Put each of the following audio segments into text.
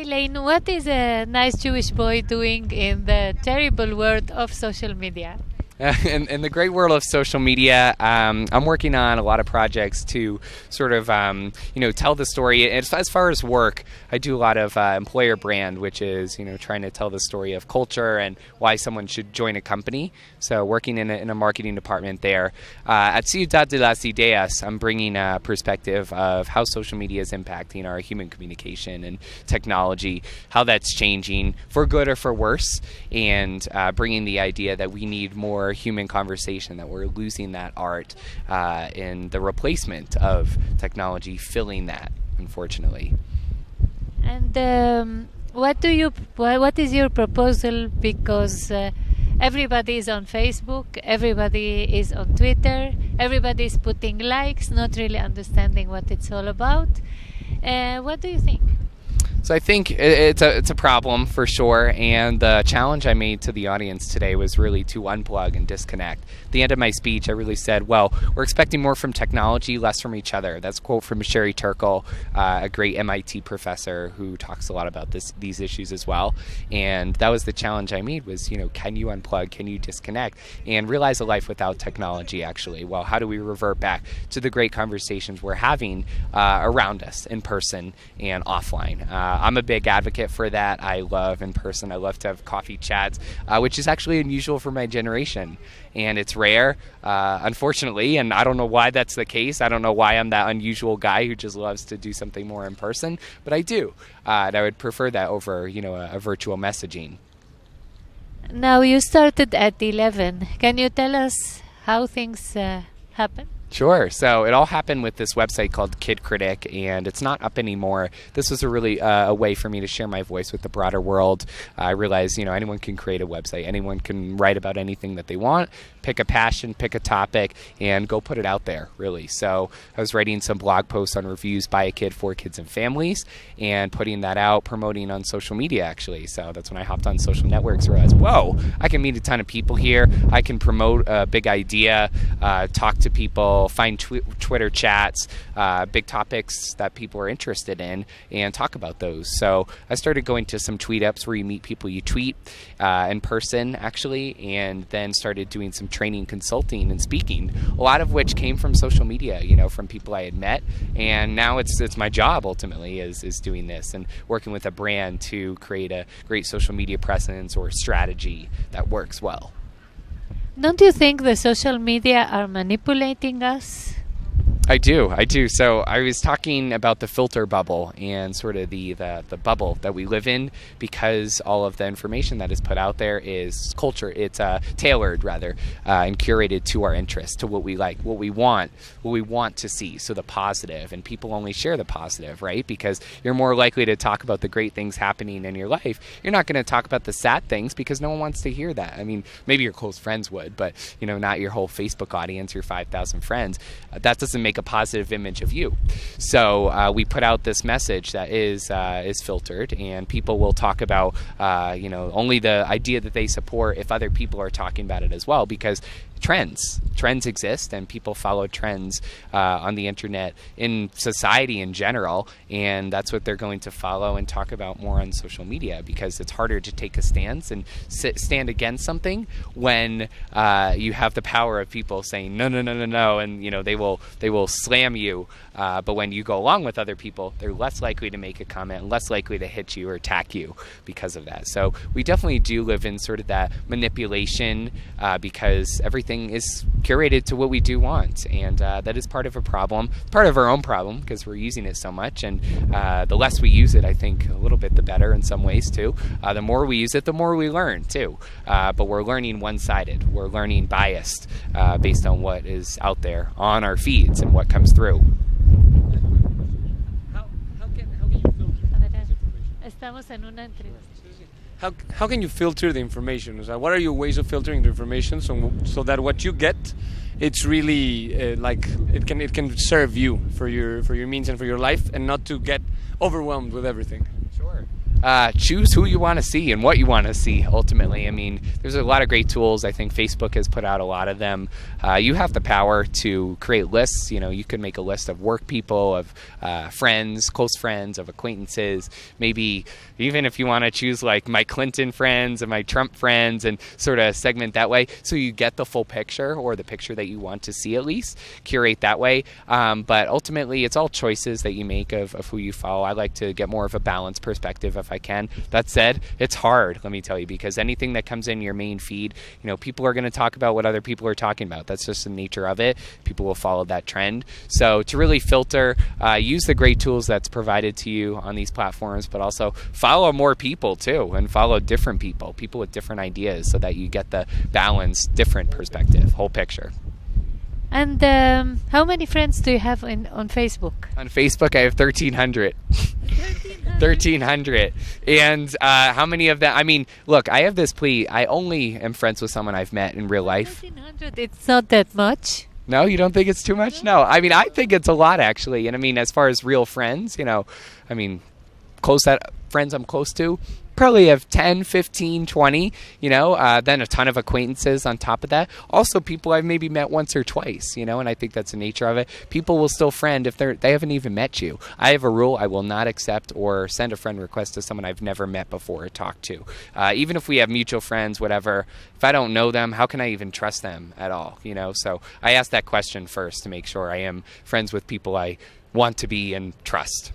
Hi, Lane. What is a nice Jewish boy doing in the terrible world of social media? In the great world of social media, I'm working on a lot of projects to sort of, tell the story. As far as work, I do a lot of employer brand, which is, trying to tell the story of culture and why someone should join a company. So working in a marketing department there. At Ciudad de las Ideas, I'm bringing a perspective of how social media is impacting our human communication and technology, how that's changing for good or for worse, and bringing the idea that we need more human conversation, that we're losing that art in the replacement of technology filling that, unfortunately. And what is your proposal? Because everybody is on Facebook, everybody is on Twitter, everybody is putting likes, not really understanding what it's all about. What do you think? So I think it's a problem for sure, and the challenge I made to the audience today was really to unplug and disconnect. At the end of my speech, I really said, well, we're expecting more from technology, less from each other. That's a quote from Sherry Turkle, a great MIT professor who talks a lot about these issues as well. And that was the challenge I made was, can you unplug, can you disconnect, and realize a life without technology, actually? Well, how do we revert back to the great conversations we're having around us in person and offline? I'm a big advocate for that. I love in person. I love to have coffee chats, which is actually unusual for my generation. And it's rare, unfortunately, and I don't know why that's the case. I don't know why I'm that unusual guy who just loves to do something more in person, but I do. And I would prefer that over, a virtual messaging. Now, you started at 11. Can you tell us how things happen? Sure. So it all happened with this website called Kid Critic, and it's not up anymore. This was a way for me to share my voice with the broader world. I realized, anyone can create a website. Anyone can write about anything that they want, pick a passion, pick a topic, and go put it out there, really. So I was writing some blog posts on reviews by a kid for kids and families and putting that out, promoting on social media, actually. So that's when I hopped on social networks and realized, whoa, I can meet a ton of people here. I can promote a big idea, talk to people, find Twitter chats, big topics that people are interested in, and talk about those. So I started going to some tweet ups where you meet people you tweet in person, actually, and then started doing some training, consulting, and speaking, a lot of which came from social media, from people I had met. And now it's my job, ultimately, is doing this and working with a brand to create a great social media presence or strategy that works well. Don't you think the social media are manipulating us? I do. So I was talking about the filter bubble and sort of the bubble that we live in, because all of the information that is put out there is culture. It's tailored, rather, and curated to our interests, to what we like, what we want to see. So the positive, and people only share the positive, right? Because you're more likely to talk about the great things happening in your life. You're not going to talk about the sad things because no one wants to hear that. I mean, maybe your close friends would, but not your whole Facebook audience, your 5,000 friends. That doesn't make a positive image of you. So we put out this message that is filtered, and people will talk about only the idea that they support if other people are talking about it as well, because trends exist, and people follow trends on the internet, in society in general, and that's what they're going to follow and talk about more on social media, because it's harder to take a stance and stand against something when you have the power of people saying no, and they will slam you. But when you go along with other people, they're less likely to make a comment, less likely to hit you or attack you because of that. So we definitely do live in sort of that manipulation, because everything is curated to what we do want, and that is part of a problem, part of our own problem, because we're using it so much. And the less we use it, I think, a little bit the better in some ways too. The more we use it, the more we learn too. But we're learning one-sided. We're learning biased based on what is out there on our feeds and what comes through. How can you filter the information? What are your ways of filtering the information so that what you get, it's really it can serve you for your means and for your life, and not to get overwhelmed with everything? Sure. choose who you want to see and what you want to see, ultimately. I mean, there's a lot of great tools. I think Facebook has put out a lot of them. You have the power to create lists. You could make a list of work people, of friends, close friends, of acquaintances. Maybe even if you want to choose like my Clinton friends and my Trump friends and sort of segment that way, so you get the full picture, or the picture that you want to see at least. Curate that way. But ultimately, it's all choices that you make of who you follow. I like to get more of a balanced perspective if I can. That said, it's hard, let me tell you, because anything that comes in your main feed, people are going to talk about what other people are talking about. That's just the nature of it. People will follow that trend. So to really filter, use the great tools that's provided to you on these platforms, but also follow more people too, and follow different people with different ideas, so that you get the balanced, different perspective, whole picture. And how many friends do you have on Facebook? On Facebook, I have 1,300. 1,300. And how many of them? I mean, look, I have this plea. I only am friends with someone I've met in real life. 1,300, it's not that much. No, you don't think it's too much? No. I mean, I think it's a lot, actually. And I mean, as far as real friends, I mean, friends I'm close to, probably have 10, 15, 20, then a ton of acquaintances on top of that. Also, people I've maybe met once or twice, and I think that's the nature of it. People will still friend if they haven't even met you. I have a rule: I will not accept or send a friend request to someone I've never met before or talked to. Even if we have mutual friends, whatever, if I don't know them, how can I even trust them at all? So I ask that question first to make sure I am friends with people I want to be and trust.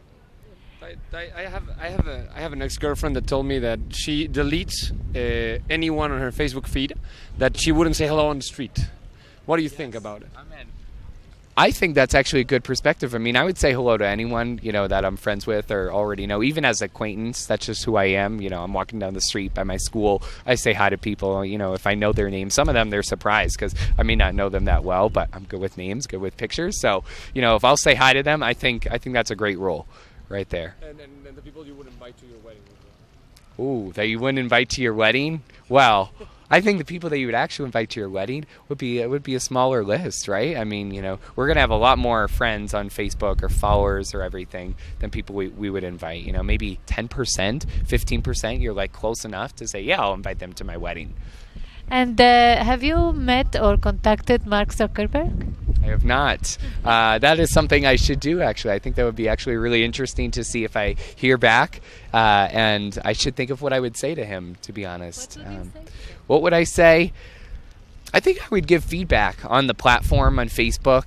I have an ex-girlfriend that told me that she deletes anyone on her Facebook feed that she wouldn't say hello on the street. What do you think about it? I think that's actually a good perspective. I mean, I would say hello to anyone, that I'm friends with or already know, even as acquaintance. That's just who I am. I'm walking down the street by my school. I say hi to people, if I know their names. Some of them, they're surprised because I may not know them that well, but I'm good with names, good with pictures. So, if I'll say hi to them, I think that's a great rule. Right there. And the people you would invite to your wedding as well. Ooh, that you wouldn't invite to your wedding? Well, I think the people that you would actually invite to your wedding would be a smaller list, right? I mean, we're going to have a lot more friends on Facebook or followers or everything than people we would invite. Maybe 10%, 15%, you're like close enough to say, yeah, I'll invite them to my wedding. And have you met or contacted Mark Zuckerberg? I have not. That is something I should do, actually. I think that would be actually really interesting to see if I hear back. And I should think of what I would say to him, to be honest. What would I say? I think I would give feedback on the platform, on Facebook.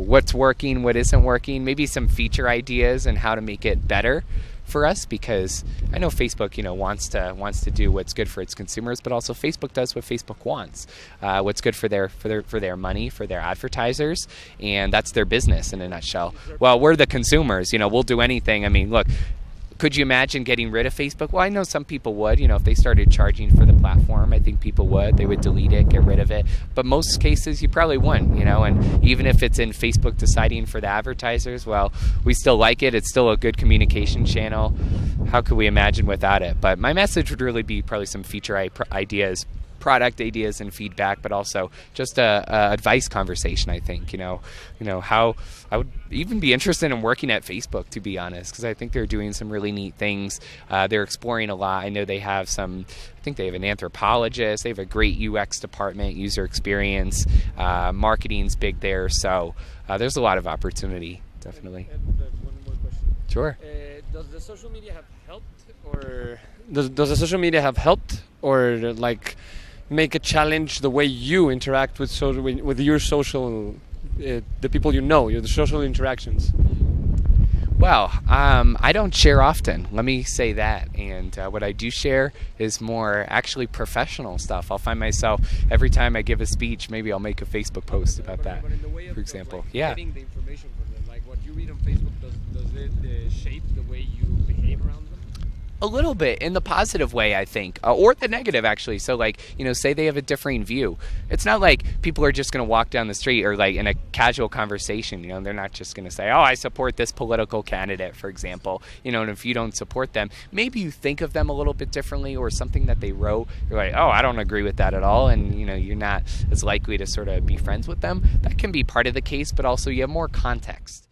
What's working, what isn't working. Maybe some feature ideas and how to make it better for us, because I know Facebook, wants to do what's good for its consumers, but also Facebook does what Facebook wants, what's good for their money, for their advertisers, and that's their business in a nutshell. Well, we're the consumers, we'll do anything. I mean, look, could you imagine getting rid of Facebook? Well, I know some people would. If they started charging for the platform, I think people would. They would delete it, get rid of it. But most cases, you probably wouldn't, And even if it's in Facebook deciding for the advertisers, well, we still like it. It's still a good communication channel. How could we imagine without it? But my message would really be probably some feature ideas, product ideas and feedback, but also just a advice conversation. I think how I would even be interested in working at Facebook, to be honest, because I think they're doing some really neat things. They're exploring a lot. I know they have I think they have an anthropologist. They have a great UX department, user experience. Marketing's big there, so there's a lot of opportunity, definitely. And one more question. Sure. Does the social media have helped, or does the social media have helped, or like make a challenge the way you interact with your social, the people the social interactions? Well, I don't share often, let me say that. And what I do share is more actually professional stuff. I'll find myself, every time I give a speech, maybe I'll make a Facebook post about that, but in the way of, for example. Like, yeah. Getting the information from them, like what you read on Facebook, does it shape the way you behave around them? A little bit, in the positive way, I think, or the negative, actually. So, say they have a differing view. It's not like people are just going to walk down the street or, in a casual conversation, they're not just going to say, oh, I support this political candidate, for example. And if you don't support them, maybe you think of them a little bit differently, or something that they wrote, you're like, oh, I don't agree with that at all, and, you're not as likely to sort of be friends with them. That can be part of the case, but also you have more context.